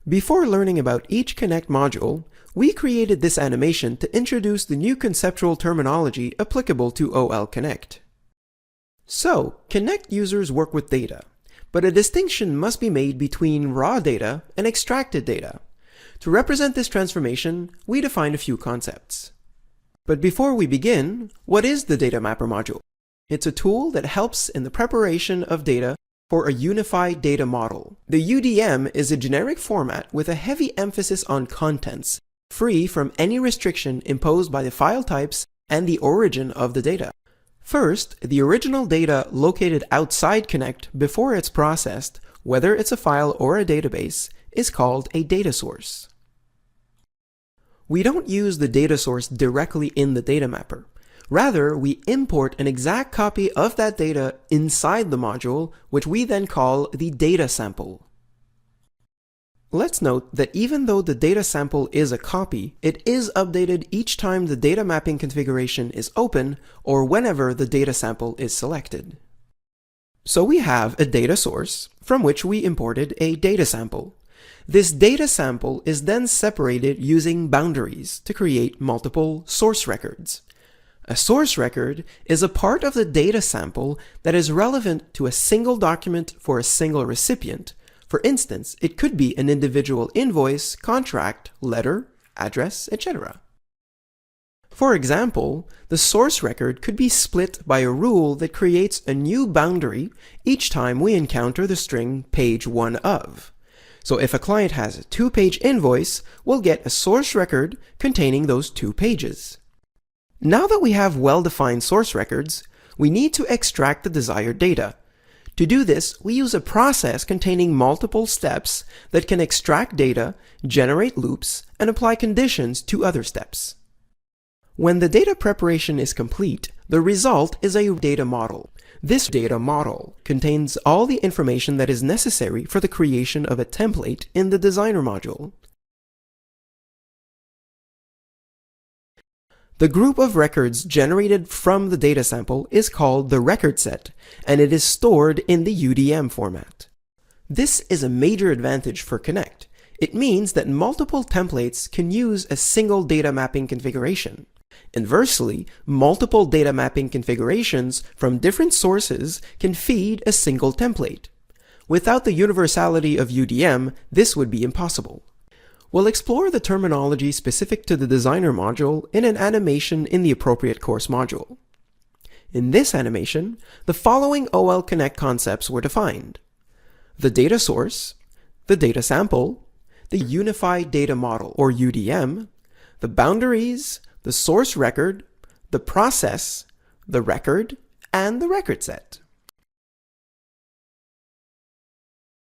Before learning about each Connect module, we created this animation to introduce the new conceptual terminology applicable to OL Connect. So, Connect users work with data, but a distinction must be made between raw data and extracted data. To represent this transformation, we defined a few concepts. But before we begin, what is the DataMapper module? It's a tool that helps in the preparation of data for a unified data model. The UDM is a generic format with a heavy emphasis on contents, free from any restriction imposed by the file types and the origin of the data. First, the original data located outside Connect before it's processed, whether it's a file or a database, is called a data source. We don't use the data source directly in the DataMapper. Rather, we import an exact copy of that data inside the module, which we then call the data sample. Let's note that even though the data sample is a copy, it is updated each time the data mapping configuration is open or whenever the data sample is selected. So we have a data source from which we imported a data sample. This data sample is then separated using boundaries to create multiple source records. A source record is a part of the data sample that is relevant to a single document for a single recipient. For instance, it could be an individual invoice, contract, letter, address, etc. For example, the source record could be split by a rule that creates a new boundary each time we encounter the string page 1 of. So if a client has a 2-page invoice, we'll get a source record containing those 2 pages. Now that we have well-defined source records, we need to extract the desired data. To do this, we use a process containing multiple steps that can extract data, generate loops, and apply conditions to other steps. When the data preparation is complete, the result is a data model. This data model contains all the information that is necessary for the creation of a template in the Designer module. The group of records generated from the data sample is called the record set, and it is stored in the UDM format. This is a major advantage for Connect. It means that multiple templates can use a single data mapping configuration. Inversely, multiple data mapping configurations from different sources can feed a single template. Without the universality of UDM, this would be impossible. We'll explore the terminology specific to the Designer module in an animation in the appropriate course module. In this animation, the following OL Connect concepts were defined: the data source, the data sample, the unified data model or UDM, the boundaries, the source record, the process, the record, and the record set.